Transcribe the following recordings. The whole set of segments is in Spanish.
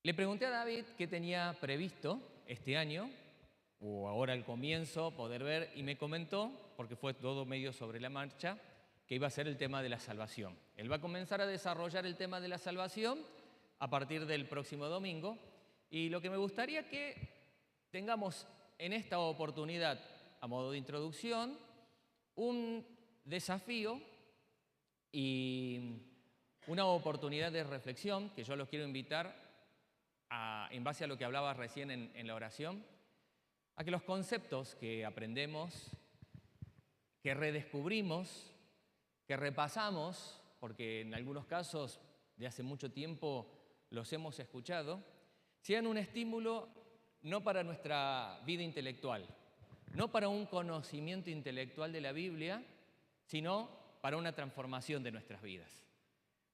Le pregunté a David qué tenía previsto este año, o ahora al comienzo, poder ver, y me comentó, porque fue todo medio sobre la marcha, que iba a ser el tema de la salvación. Él va a comenzar a desarrollar el tema de la salvación a partir del próximo domingo, y lo que me gustaría que tengamos en esta oportunidad, a modo de introducción, un desafío y una oportunidad de reflexión que yo los quiero invitar en base a lo que hablaba recién en la oración, a que los conceptos que aprendemos, que redescubrimos, que repasamos, porque en algunos casos de hace mucho tiempo los hemos escuchado, sean un estímulo no para nuestra vida intelectual, no para un conocimiento intelectual de la Biblia, sino para una transformación de nuestras vidas.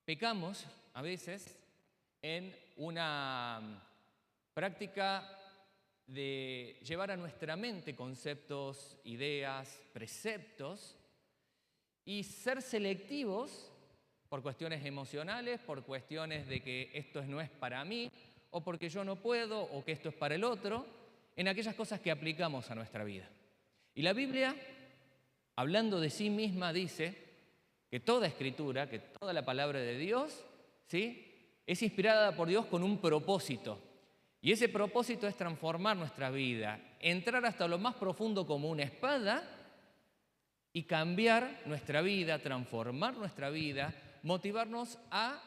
Pecamos a veces en una práctica de llevar a nuestra mente conceptos, ideas, preceptos y ser selectivos por cuestiones emocionales, por cuestiones de que esto no es para mí o porque yo no puedo o que esto es para el otro, en aquellas cosas que aplicamos a nuestra vida. Y la Biblia, hablando de sí misma, dice que toda escritura, que toda la palabra de Dios, ¿sí?, es inspirada por Dios con un propósito. Y ese propósito es transformar nuestra vida, entrar hasta lo más profundo como una espada y cambiar nuestra vida, transformar nuestra vida, motivarnos a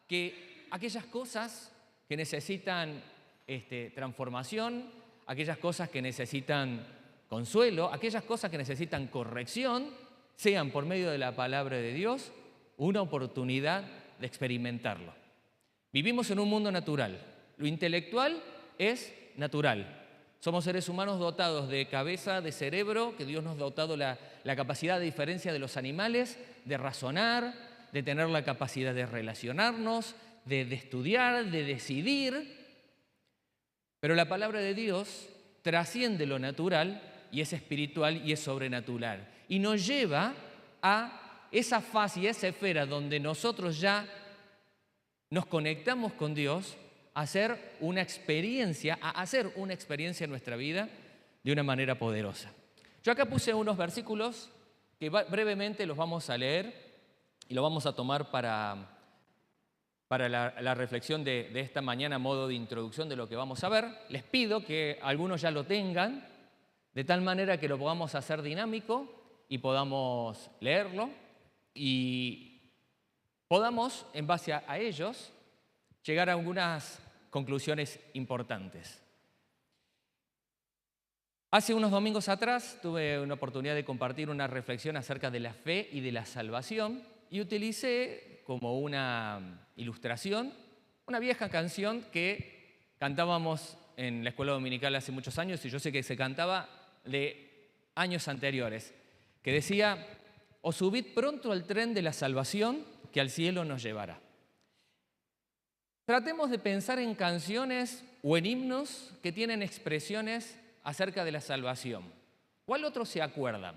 que aquellas cosas que necesitan transformación, aquellas cosas que necesitan consuelo, aquellas cosas que necesitan corrección, sean por medio de la palabra de Dios una oportunidad de experimentarlo. Vivimos en un mundo natural. Lo intelectual es natural. Somos seres humanos dotados de cabeza, de cerebro, que Dios nos ha dotado la capacidad, de diferencia de los animales, de razonar, de tener la capacidad de relacionarnos, de estudiar, de decidir. Pero la palabra de Dios trasciende lo natural y es espiritual y es sobrenatural. Y nos lleva a esa fase y esa esfera donde nosotros ya nos conectamos con Dios a hacer una experiencia en nuestra vida de una manera poderosa. Yo acá puse unos versículos que brevemente los vamos a leer y los vamos a tomar para la reflexión de esta mañana a modo de introducción de lo que vamos a ver. Les pido que algunos ya lo tengan, de tal manera que lo podamos hacer dinámico y podamos leerlo y podamos, en base a ellos, llegar a algunas conclusiones importantes. Hace unos domingos atrás tuve una oportunidad de compartir una reflexión acerca de la fe y de la salvación y utilicé como una ilustración una vieja canción que cantábamos en la escuela dominical hace muchos años y yo sé que se cantaba de años anteriores, que decía: «O subid pronto al tren de la salvación que al cielo nos llevará». Tratemos de pensar en canciones o en himnos que tienen expresiones acerca de la salvación. ¿Cuál otro se acuerdan?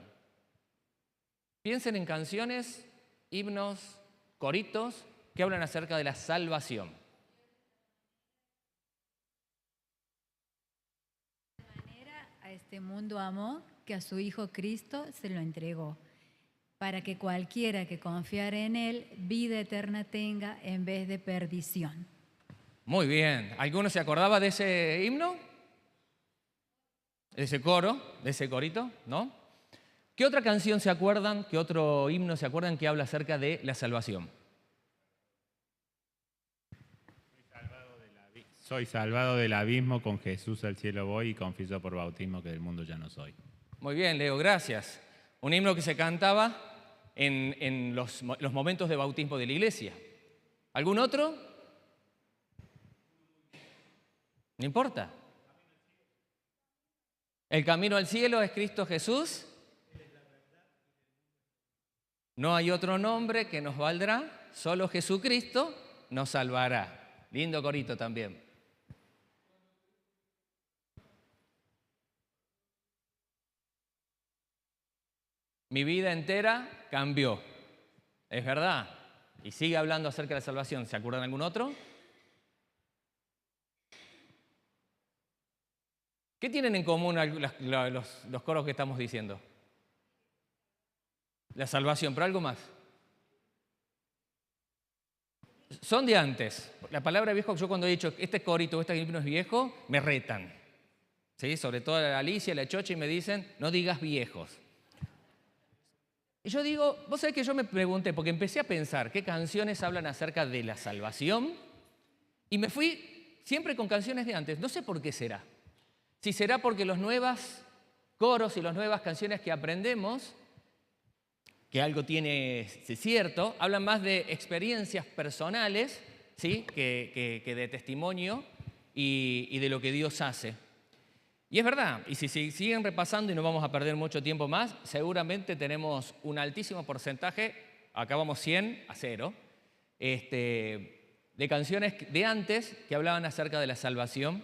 Piensen en canciones, himnos, coritos que hablan acerca de la salvación. De manera a este mundo amó que a su Hijo Cristo se lo entregó, para que cualquiera que confiare en Él vida eterna tenga en vez de perdición. Muy bien. ¿Alguno se acordaba de ese himno? ¿De ese coro? ¿De ese corito? ¿No? ¿Qué otra canción se acuerdan? ¿Qué otro himno se acuerdan que habla acerca de la salvación? Soy salvado del abismo, con Jesús al cielo voy y confieso por bautismo que del mundo ya no soy. Muy bien, Leo, gracias. Un himno que se cantaba en los momentos de bautismo de la iglesia. ¿Algún otro? No importa. El camino al cielo es Cristo Jesús. No hay otro nombre que nos valdrá, solo Jesucristo nos salvará. Lindo corito también. Mi vida entera cambió. Es verdad. Y sigue hablando acerca de la salvación. ¿Se acuerdan de algún otro? ¿Qué tienen en común los coros que estamos diciendo? La salvación, pero algo más. Son de antes. La palabra viejo, yo cuando he dicho este corito o este himno es viejo, me retan. ¿Sí? Sobre todo la Alicia, la Chocha, y me dicen, no digas viejos. Y yo digo, vos sabés que yo me pregunté, porque empecé a pensar qué canciones hablan acerca de la salvación, y me fui siempre con canciones de antes. No sé por qué será. Si será porque los nuevos coros y las nuevas canciones que aprendemos, que algo tiene es cierto, hablan más de experiencias personales, ¿sí? que de testimonio y de lo que Dios hace. Y es verdad, y si siguen repasando y no vamos a perder mucho tiempo más, seguramente tenemos un altísimo porcentaje, acá vamos 100 a 0, de canciones de antes que hablaban acerca de la salvación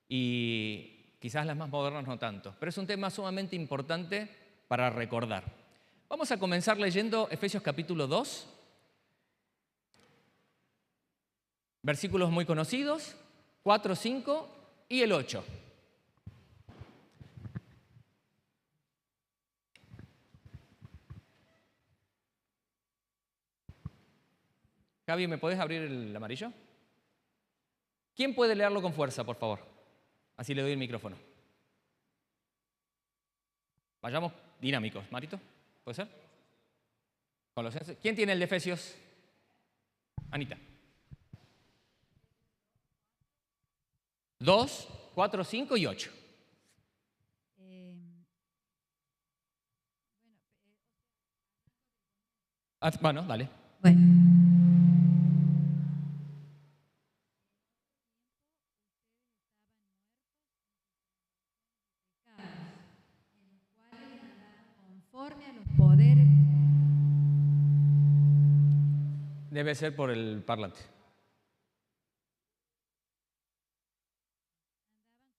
y quizás las más modernas no tanto. Pero es un tema sumamente importante para recordar. Vamos a comenzar leyendo Efesios capítulo 2, versículos muy conocidos, 4, 5 y el 8. Javi, ¿me podés abrir el amarillo? ¿Quién puede leerlo con fuerza, por favor? Así le doy el micrófono. Vayamos dinámicos. ¿Marito? ¿Puede ser? Colosenses. ¿Quién tiene el de Efesios? Anita. 2, 4, 5 y 8. Bueno, dale. Bueno. Conforme a los poderes. Debe ser por el parlante.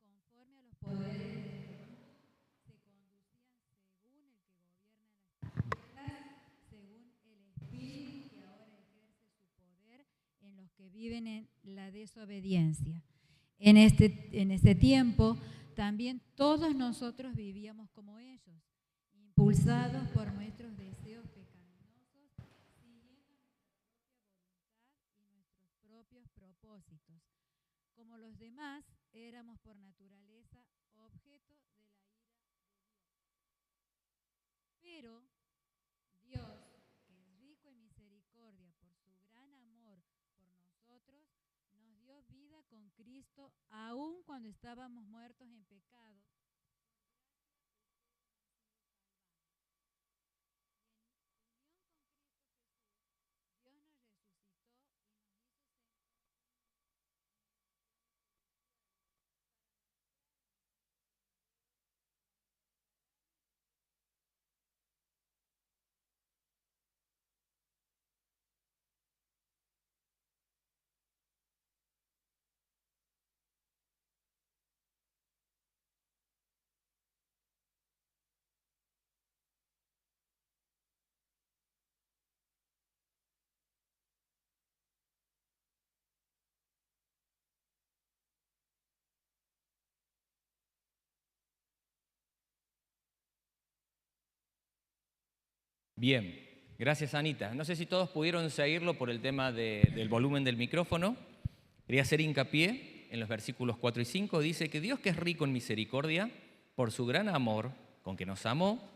Andaban conforme a los poderes de Dios, se conducían según el que gobierna las tierras, según el Espíritu que ahora ejerce su poder en los que viven en la desobediencia. En este tiempo también todos nosotros vivíamos como ellos, impulsados por nuestros deseos pecaminosos, siguiendo nuestra propia voluntad y nuestros propios propósitos. Como los demás, éramos por naturaleza objeto de la ira de Dios. Pero Dios, que es rico en misericordia por su gran amor por nosotros, nos dio vida con Cristo aun cuando estábamos muertos en pecado. Bien, gracias Anita. No sé si todos pudieron seguirlo por el tema del volumen del micrófono. Quería hacer hincapié en los versículos 4 y 5. Dice que Dios, que es rico en misericordia, por su gran amor con que nos amó,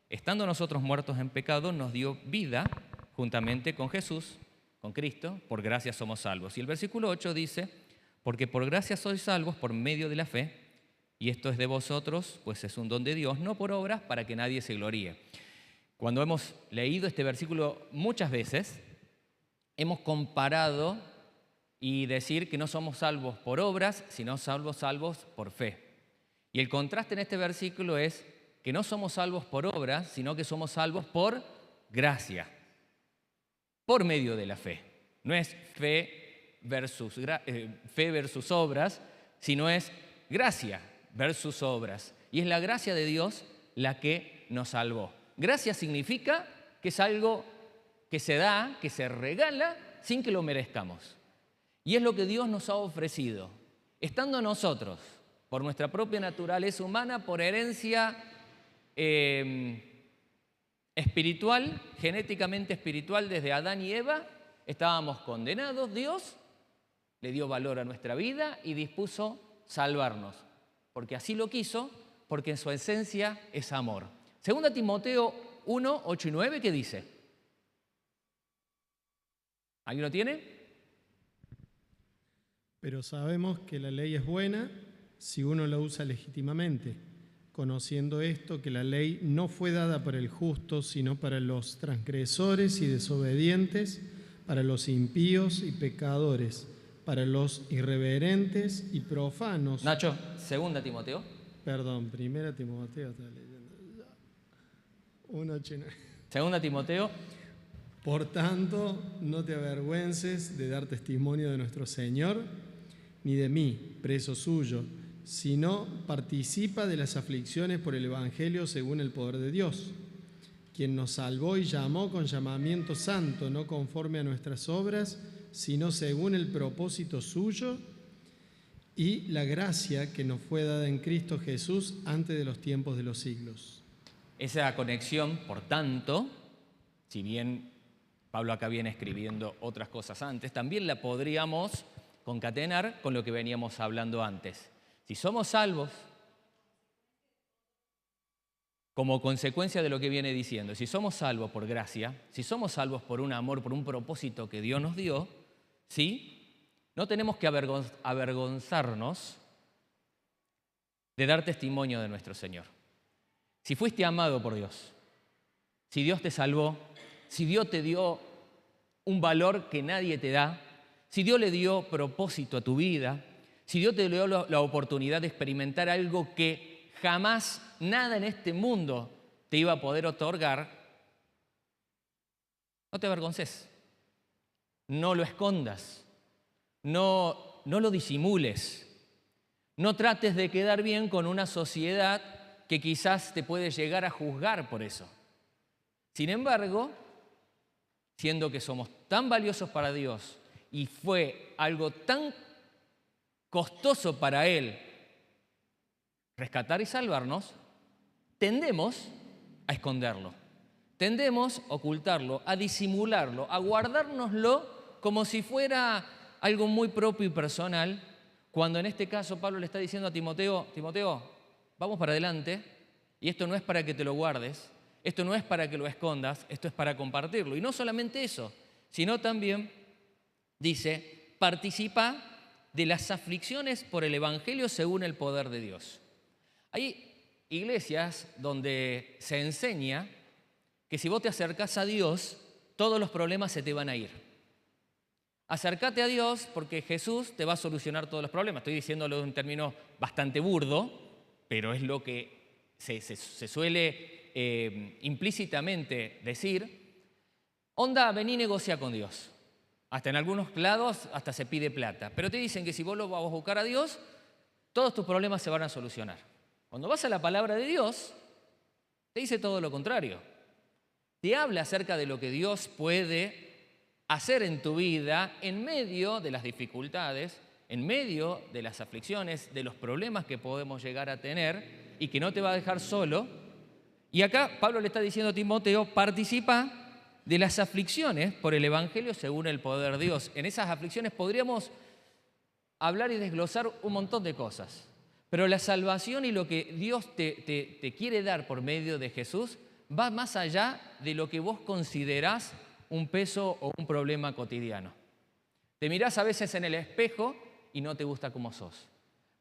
estando nosotros muertos en pecado, nos dio vida juntamente con Jesús, con Cristo, por gracia somos salvos. Y el versículo 8 dice, porque por gracia sois salvos por medio de la fe, y esto es de vosotros, pues es un don de Dios, no por obras, para que nadie se gloríe. Cuando hemos leído este versículo muchas veces, hemos comparado y decir que no somos salvos por obras, sino salvos por fe. Y el contraste en este versículo es que no somos salvos por obras, sino que somos salvos por gracia, por medio de la fe. No es fe versus obras, sino es gracia versus obras. Y es la gracia de Dios la que nos salvó. Gracia significa que es algo que se da, que se regala sin que lo merezcamos. Y es lo que Dios nos ha ofrecido. Estando nosotros por nuestra propia naturaleza humana, por herencia espiritual, genéticamente espiritual desde Adán y Eva, estábamos condenados. Dios le dio valor a nuestra vida y dispuso salvarnos, porque así lo quiso, porque en su esencia es amor. 2 Timoteo 1, 8 y 9, ¿qué dice? ¿Alguien lo tiene? Pero sabemos que la ley es buena si uno la usa legítimamente, conociendo esto, que la ley no fue dada para el justo, sino para los transgresores y desobedientes, para los impíos y pecadores, para los irreverentes y profanos. Nacho, 2 Timoteo. Perdón, 1 Timoteo, está leyendo. 1:8. 2 Timoteo. Por tanto, no te avergüences de dar testimonio de nuestro Señor, ni de mí, preso suyo, sino participa de las aflicciones por el Evangelio según el poder de Dios, quien nos salvó y llamó con llamamiento santo, no conforme a nuestras obras, sino según el propósito suyo y la gracia que nos fue dada en Cristo Jesús antes de los tiempos de los siglos. Esa conexión, por tanto, si bien Pablo acá viene escribiendo otras cosas antes, también la podríamos concatenar con lo que veníamos hablando antes. Si somos salvos, como consecuencia de lo que viene diciendo, si somos salvos por gracia, si somos salvos por un amor, por un propósito que Dios nos dio, ¿sí? No tenemos que avergonzarnos de dar testimonio de nuestro Señor. Si fuiste amado por Dios, si Dios te salvó, si Dios te dio un valor que nadie te da, si Dios le dio propósito a tu vida, si Dios te dio la oportunidad de experimentar algo que jamás nada en este mundo te iba a poder otorgar, no te avergonces, no lo escondas, no lo disimules, no trates de quedar bien con una sociedad que quizás te puede llegar a juzgar por eso. Sin embargo, siendo que somos tan valiosos para Dios y fue algo tan costoso para Él rescatar y salvarnos, tendemos a esconderlo, tendemos a ocultarlo, a disimularlo, a guardárnoslo como si fuera algo muy propio y personal, cuando en este caso Pablo le está diciendo a Timoteo, Timoteo, vamos para adelante, y esto no es para que te lo guardes, esto no es para que lo escondas, esto es para compartirlo. Y no solamente eso, sino también dice, participa de las aflicciones por el Evangelio según el poder de Dios. Hay iglesias donde se enseña que si vos te acercás a Dios, todos los problemas se te van a ir. Acércate a Dios porque Jesús te va a solucionar todos los problemas. Estoy diciéndolo en un término bastante burdo, pero es lo que se suele implícitamente decir. Onda, vení y negocia con Dios. Hasta en algunos lados hasta se pide plata. Pero te dicen que si vos lo vas a buscar a Dios, todos tus problemas se van a solucionar. Cuando vas a la palabra de Dios, te dice todo lo contrario. Te habla acerca de lo que Dios puede hacer en tu vida en medio de las dificultades, en medio de las aflicciones, de los problemas que podemos llegar a tener y que no te va a dejar solo. Y acá Pablo le está diciendo a Timoteo, participa de las aflicciones por el Evangelio según el poder de Dios. En esas aflicciones podríamos hablar y desglosar un montón de cosas, pero la salvación y lo que Dios te quiere dar por medio de Jesús va más allá de lo que vos considerás un peso o un problema cotidiano. Te mirás a veces en el espejo y no te gusta cómo sos.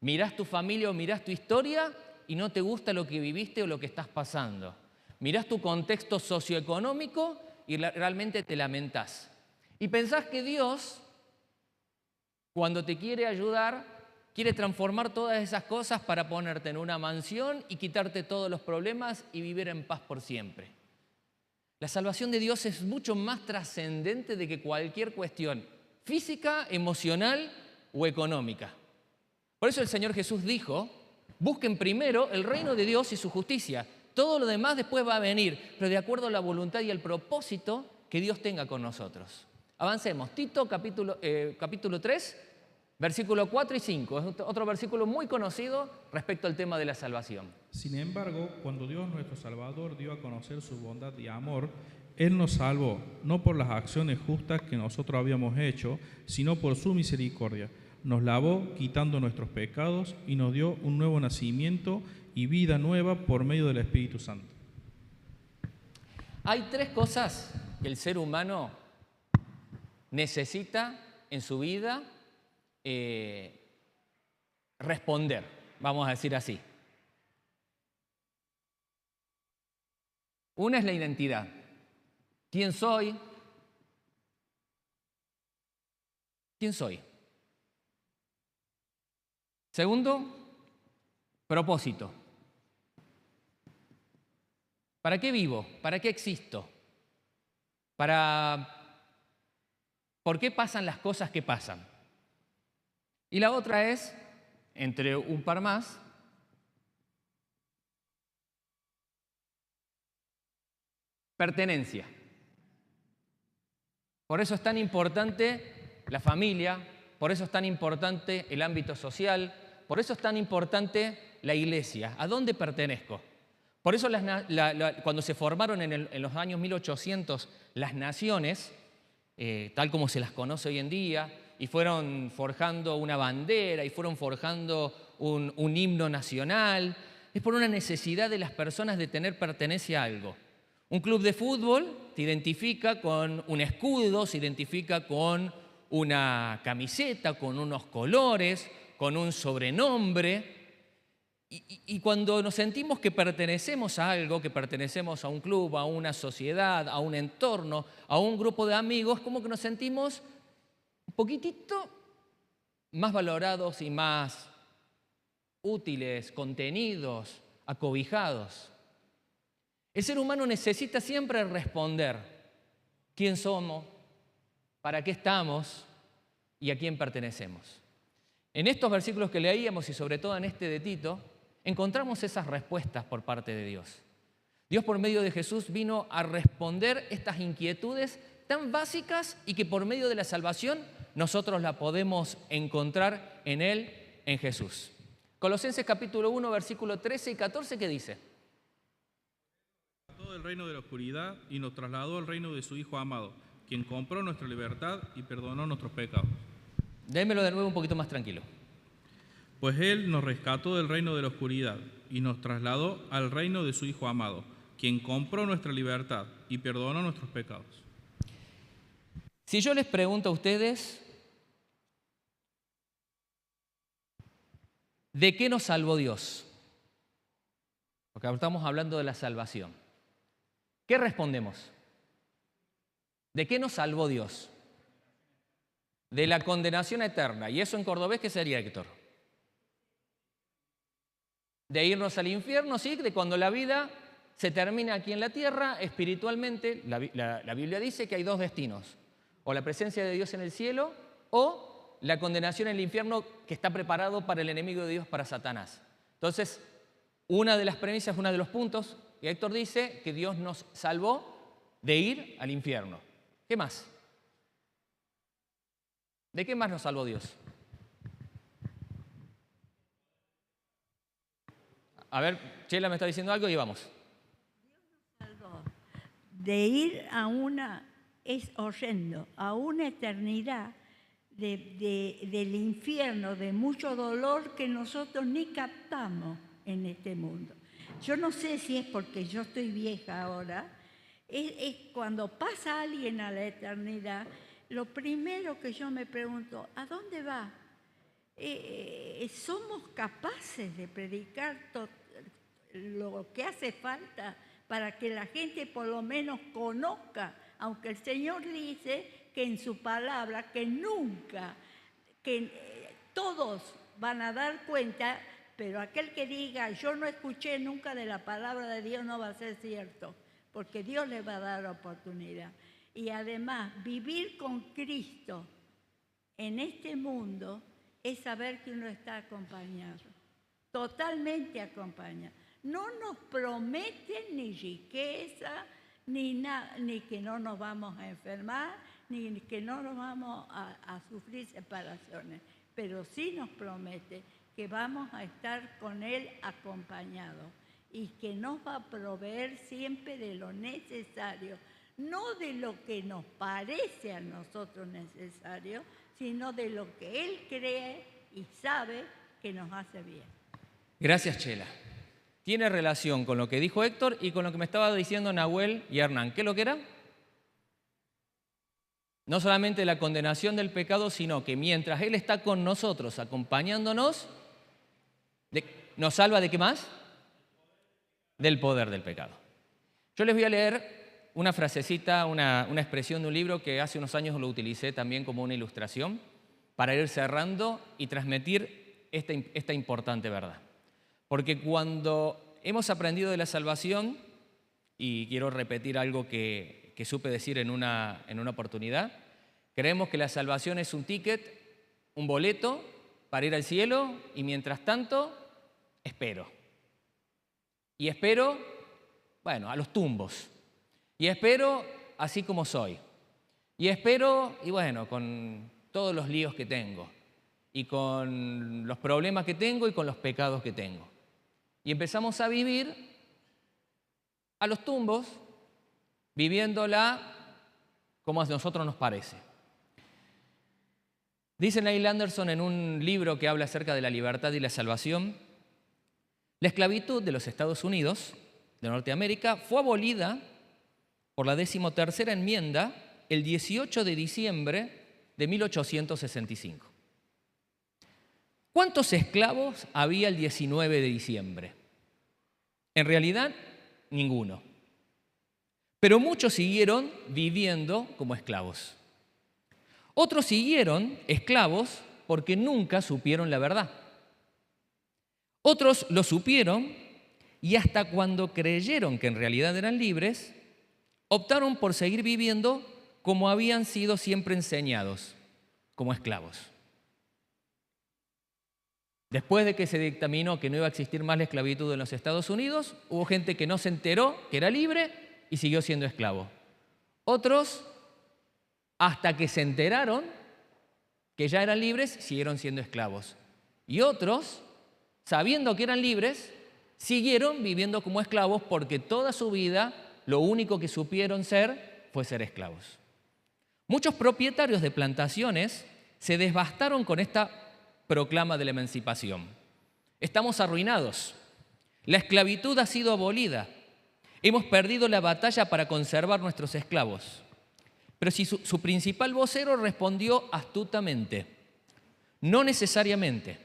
Mirás tu familia o mirás tu historia y no te gusta lo que viviste o lo que estás pasando. Mirás tu contexto socioeconómico y realmente te lamentás. Y pensás que Dios, cuando te quiere ayudar, quiere transformar todas esas cosas para ponerte en una mansión y quitarte todos los problemas y vivir en paz por siempre. La salvación de Dios es mucho más trascendente de que cualquier cuestión física, emocional o económica. Por eso el Señor Jesús dijo, busquen primero el reino de Dios y su justicia. Todo lo demás después va a venir, pero de acuerdo a la voluntad y el propósito que Dios tenga con nosotros. Avancemos. Tito capítulo 3, Versículo 4 y 5, es otro versículo muy conocido respecto al tema de la salvación. Sin embargo, cuando Dios nuestro Salvador dio a conocer su bondad y amor, Él nos salvó, no por las acciones justas que nosotros habíamos hecho, sino por su misericordia. Nos lavó quitando nuestros pecados y nos dio un nuevo nacimiento y vida nueva por medio del Espíritu Santo. Hay tres cosas que el ser humano necesita en su vida responder, vamos a decir así. Una es la identidad. ¿Quién soy? ¿Quién soy? Segundo, propósito. ¿Para qué vivo? ¿Para qué existo? ¿Por qué pasan las cosas que pasan? Y la otra es, entre un par más, pertenencia. Por eso es tan importante la familia, por eso es tan importante el ámbito social, por eso es tan importante la iglesia. ¿A dónde pertenezco? Por eso cuando se formaron en los años 1800 las naciones, tal como se las conoce hoy en día, y fueron forjando una bandera, y fueron forjando un himno nacional, es por una necesidad de las personas de tener pertenencia a algo. Un club de fútbol te identifica con un escudo, se identifica con una camiseta, con unos colores, con un sobrenombre. Y cuando nos sentimos que pertenecemos a algo, que pertenecemos a un club, a una sociedad, a un entorno, a un grupo de amigos, como que nos sentimos un poquitito más valorados y más útiles, contenidos, acobijados. El ser humano necesita siempre responder quién somos, para qué estamos y a quién pertenecemos. En estos versículos que leíamos y sobre todo en este de Tito, encontramos esas respuestas por parte de Dios. Dios por medio de Jesús vino a responder estas inquietudes tan básicas y que por medio de la salvación nosotros la podemos encontrar en Él, en Jesús. Colosenses capítulo 1, versículo 13 y 14, ¿qué dice? Todo el reino de la oscuridad y nos trasladó al reino de su Hijo amado, quien compró nuestra libertad y perdonó nuestros pecados. Démelo de nuevo un poquito más tranquilo. Pues Él nos rescató del reino de la oscuridad y nos trasladó al reino de su Hijo amado, quien compró nuestra libertad y perdonó nuestros pecados. Si yo les pregunto a ustedes, ¿de qué nos salvó Dios? Porque ahora estamos hablando de la salvación. ¿Qué respondemos? ¿De qué nos salvó Dios? De la condenación eterna. ¿Y eso en cordobés qué sería, Héctor? De irnos al infierno, sí, de cuando la vida se termina aquí en la tierra, espiritualmente, la Biblia dice que hay dos destinos, o la presencia de Dios en el cielo, o la condenación en el infierno que está preparado para el enemigo de Dios, para Satanás. Entonces, una de las premisas, uno de los puntos, que Héctor dice que Dios nos salvó de ir al infierno. ¿Qué más? ¿De qué más nos salvó Dios? A ver, Chela me está diciendo algo y vamos. De ir a una, es horrendo, a una eternidad del infierno, de mucho dolor que nosotros ni captamos en este mundo. Yo no sé si es porque yo estoy vieja ahora, es cuando pasa alguien a la eternidad, lo primero que yo me pregunto, ¿a dónde va? ¿Somos capaces de predicar lo que hace falta para que la gente por lo menos conozca? Aunque el Señor dice que en su palabra, que nunca, que todos van a dar cuenta, pero aquel que diga, yo no escuché nunca de la palabra de Dios, no va a ser cierto, porque Dios le va a dar oportunidad. Y además, vivir con Cristo en este mundo es saber que uno está acompañado, totalmente acompañado. No nos prometen ni riqueza, ni que no nos vamos a enfermar, ni que no nos vamos a sufrir separaciones. pero sí nos promete que vamos a estar con Él acompañados y que nos va a proveer siempre de lo necesario, no de lo que nos parece a nosotros necesario, sino de lo que Él cree y sabe que nos hace bien. Gracias, Chela. Tiene relación con lo que dijo Héctor y con lo que me estaba diciendo Nahuel y Hernán. ¿Qué es lo que era? No solamente la condenación del pecado, sino que mientras Él está con nosotros, acompañándonos, ¿nos salva de qué más? Del poder del pecado. Yo les voy a leer una frasecita, una expresión de un libro que hace unos años lo utilicé también como una ilustración para ir cerrando y transmitir esta importante verdad. Porque cuando hemos aprendido de la salvación, y quiero repetir algo que supe decir en una oportunidad, creemos que la salvación es un ticket, un boleto para ir al cielo y mientras tanto espero. Y espero, bueno, a los tumbos. Y espero así como soy. Y espero, y bueno, con todos los líos que tengo. Y con los problemas que tengo y con los pecados que tengo. Y empezamos a vivir a los tumbos, viviéndola como a nosotros nos parece. Dice Neil Anderson en un libro que habla acerca de la libertad y la salvación, la esclavitud de los Estados Unidos, de Norteamérica, fue abolida por la 13ª enmienda el 18 de diciembre de 1865. ¿Cuántos esclavos había el 19 de diciembre? En realidad, ninguno. Pero muchos siguieron viviendo como esclavos. Otros siguieron esclavos porque nunca supieron la verdad. Otros lo supieron y hasta cuando creyeron que en realidad eran libres, optaron por seguir viviendo como habían sido siempre enseñados, como esclavos. Después de que se dictaminó que no iba a existir más la esclavitud en los Estados Unidos, hubo gente que no se enteró que era libre y siguió siendo esclavo. Otros, hasta que se enteraron que ya eran libres, siguieron siendo esclavos. Y otros, sabiendo que eran libres, siguieron viviendo como esclavos porque toda su vida lo único que supieron ser fue ser esclavos. Muchos propietarios de plantaciones se devastaron con esta proclama de la emancipación. Estamos arruinados. La esclavitud ha sido abolida. Hemos perdido la batalla para conservar nuestros esclavos. Pero si su principal vocero respondió astutamente, no necesariamente.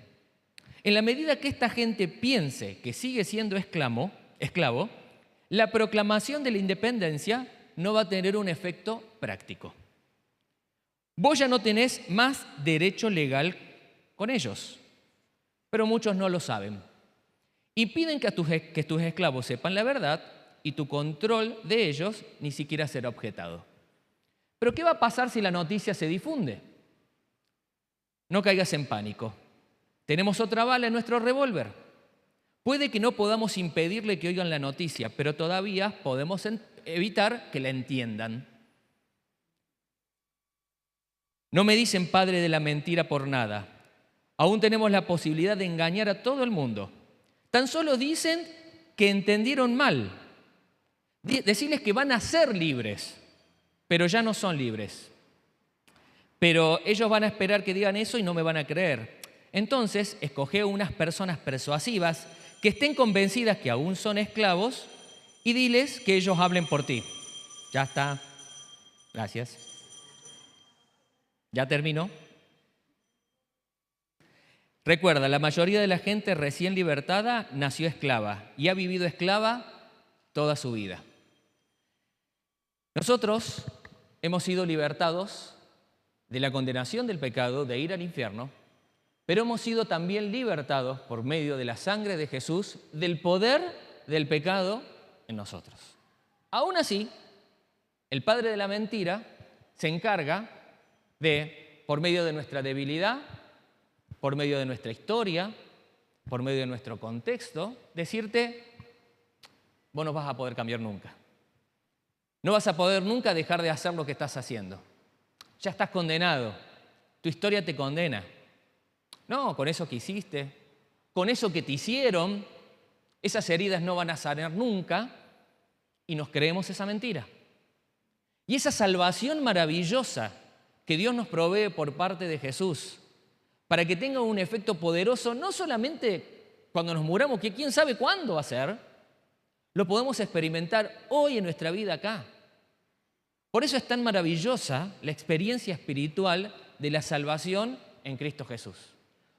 En la medida que esta gente piense que sigue siendo esclavo, la proclamación de la independencia no va a tener un efecto práctico. Vos ya no tenés más derecho legal con ellos, pero muchos no lo saben. Y piden que tus esclavos sepan la verdad y tu control de ellos ni siquiera será objetado. Pero ¿qué va a pasar si la noticia se difunde? No caigas en pánico. Tenemos otra bala en nuestro revólver. Puede que no podamos impedirle que oigan la noticia, pero todavía podemos evitar que la entiendan. No me dicen padre de la mentira por nada. Aún tenemos la posibilidad de engañar a todo el mundo. Tan solo dicen que entendieron mal. Decirles que van a ser libres, pero ya no son libres. Pero ellos van a esperar que digan eso y no me van a creer. Entonces, escoge unas personas persuasivas que estén convencidas que aún son esclavos y diles que ellos hablen por ti. Ya está. Gracias. ¿Ya terminó? Recuerda, la mayoría de la gente recién libertada nació esclava y ha vivido esclava toda su vida. Nosotros hemos sido libertados de la condenación del pecado, de ir al infierno, pero hemos sido también libertados por medio de la sangre de Jesús del poder del pecado en nosotros. Aún así, el padre de la mentira se encarga de, por medio de nuestra debilidad, por medio de nuestra historia, por medio de nuestro contexto, decirte, vos no vas a poder cambiar nunca. No vas a poder nunca dejar de hacer lo que estás haciendo. Ya estás condenado. Tu historia te condena. No, con eso que hiciste, con eso que te hicieron, esas heridas no van a sanar nunca y nos creemos esa mentira. Y esa salvación maravillosa que Dios nos provee por parte de Jesús, para que tenga un efecto poderoso, no solamente cuando nos muramos, que quién sabe cuándo va a ser, lo podemos experimentar hoy en nuestra vida acá. Por eso es tan maravillosa la experiencia espiritual de la salvación en Cristo Jesús.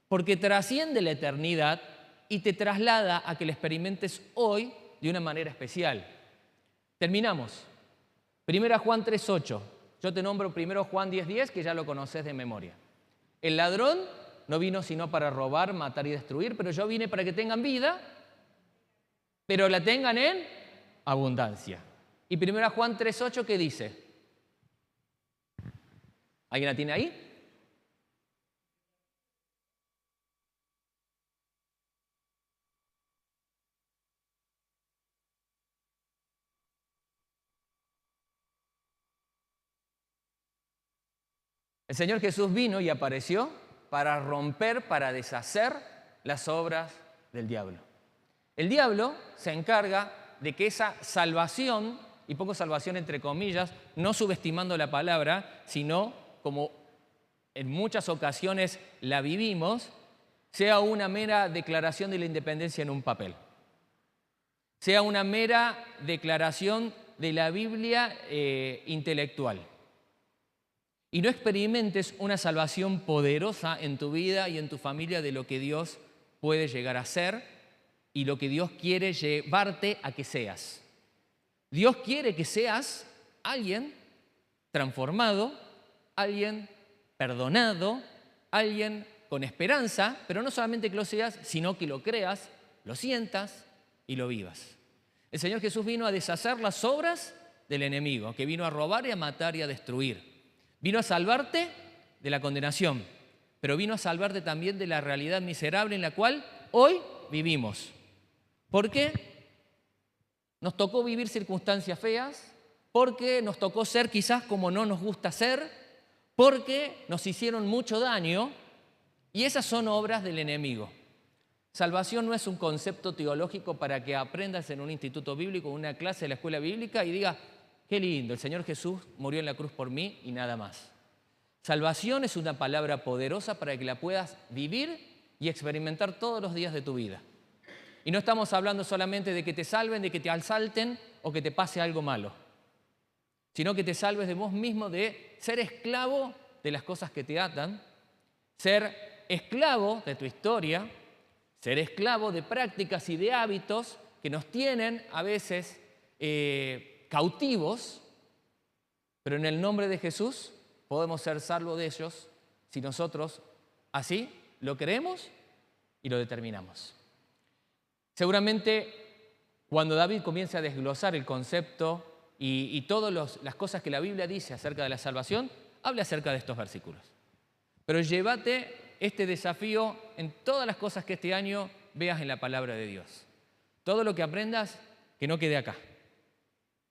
Porque trasciende la eternidad y te traslada a que la experimentes hoy de una manera especial. Terminamos. 1 Juan 3:8. Yo te nombro 1 Juan 10:10, que ya lo conoces de memoria. El ladrón no vino sino para robar, matar y destruir, pero yo vine para que tengan vida, pero la tengan en abundancia. Y 1 Juan 3:8, ¿qué dice? ¿Alguien la tiene ahí? El Señor Jesús vino y apareció para romper, para deshacer las obras del diablo. El diablo se encarga de que esa salvación, y pongo salvación entre comillas, no subestimando la palabra, sino como en muchas ocasiones la vivimos, sea una mera declaración de la independencia en un papel. Sea una mera declaración de la Biblia intelectual. Y no experimentes una salvación poderosa en tu vida y en tu familia de lo que Dios puede llegar a ser y lo que Dios quiere llevarte a que seas. Dios quiere que seas alguien transformado, alguien perdonado, alguien con esperanza, pero no solamente que lo seas, sino que lo creas, lo sientas y lo vivas. El Señor Jesús vino a deshacer las obras del enemigo, que vino a robar y a matar y a destruir. Vino a salvarte de la condenación, pero vino a salvarte también de la realidad miserable en la cual hoy vivimos. ¿Por qué? Nos tocó vivir circunstancias feas, porque nos tocó ser quizás como no nos gusta ser, porque nos hicieron mucho daño y esas son obras del enemigo. Salvación no es un concepto teológico para que aprendas en un instituto bíblico, en una clase de la escuela bíblica y digas, qué lindo, el Señor Jesús murió en la cruz por mí y nada más. Salvación es una palabra poderosa para que la puedas vivir y experimentar todos los días de tu vida. Y no estamos hablando solamente de que te salven, de que te asalten o que te pase algo malo, sino que te salves de vos mismo de ser esclavo de las cosas que te atan, ser esclavo de tu historia, ser esclavo de prácticas y de hábitos que nos tienen a veces cautivos, pero en el nombre de Jesús podemos ser salvos de ellos si nosotros así lo creemos y lo determinamos. Seguramente cuando David comienza a desglosar el concepto y todas las cosas que la Biblia dice acerca de la salvación, habla acerca de estos versículos. Pero llévate este desafío en todas las cosas que este año veas en la palabra de Dios. Todo lo que aprendas, que no quede acá.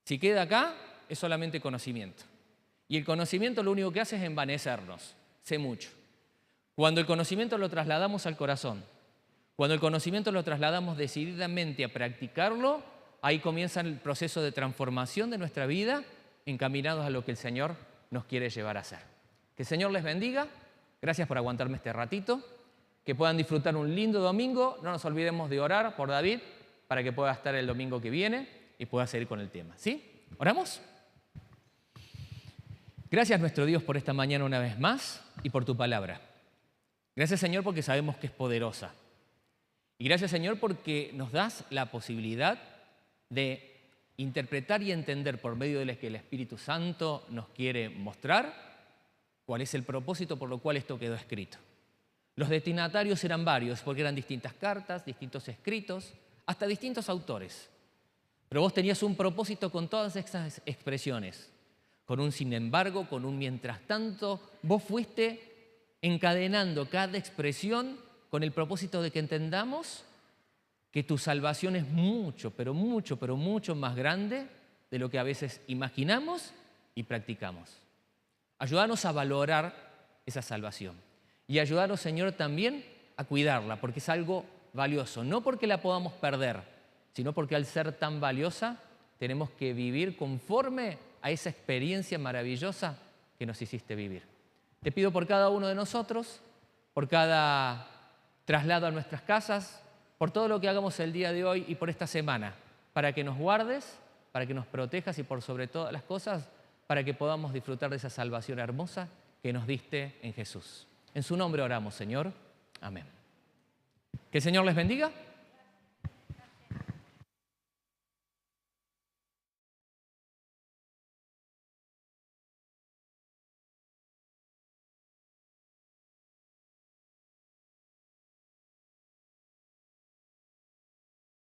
Si queda acá, es solamente conocimiento. Y el conocimiento lo único que hace es envanecernos. Sé mucho. Cuando el conocimiento lo trasladamos al corazón, cuando el conocimiento lo trasladamos decididamente a practicarlo, ahí comienza el proceso de transformación de nuestra vida, encaminados a lo que el Señor nos quiere llevar a hacer. Que el Señor les bendiga. Gracias por aguantarme este ratito. Que puedan disfrutar un lindo domingo. No nos olvidemos de orar por David para que pueda estar el domingo que viene y pueda seguir con el tema. ¿Sí? ¿Oramos? Gracias, nuestro Dios, por esta mañana una vez más y por tu palabra. Gracias, Señor, porque sabemos que es poderosa. Y gracias, Señor, porque nos das la posibilidad de interpretar y entender por medio de lo que el Espíritu Santo nos quiere mostrar cuál es el propósito por lo cual esto quedó escrito. Los destinatarios eran varios porque eran distintas cartas, distintos escritos, hasta distintos autores. Pero vos tenías un propósito con todas estas expresiones, con un sin embargo, con un mientras tanto. Vos fuiste encadenando cada expresión con el propósito de que entendamos que tu salvación es mucho, pero mucho, pero mucho más grande de lo que a veces imaginamos y practicamos. Ayúdanos a valorar esa salvación y ayúdanos, Señor, también a cuidarla, porque es algo valioso. No porque la podamos perder, sino porque al ser tan valiosa, tenemos que vivir conforme a esa experiencia maravillosa que nos hiciste vivir. Te pido por cada uno de nosotros, por cada traslado a nuestras casas, por todo lo que hagamos el día de hoy y por esta semana, para que nos guardes, para que nos protejas y por sobre todas las cosas, para que podamos disfrutar de esa salvación hermosa que nos diste en Jesús. En su nombre oramos, Señor. Amén. Que el Señor les bendiga.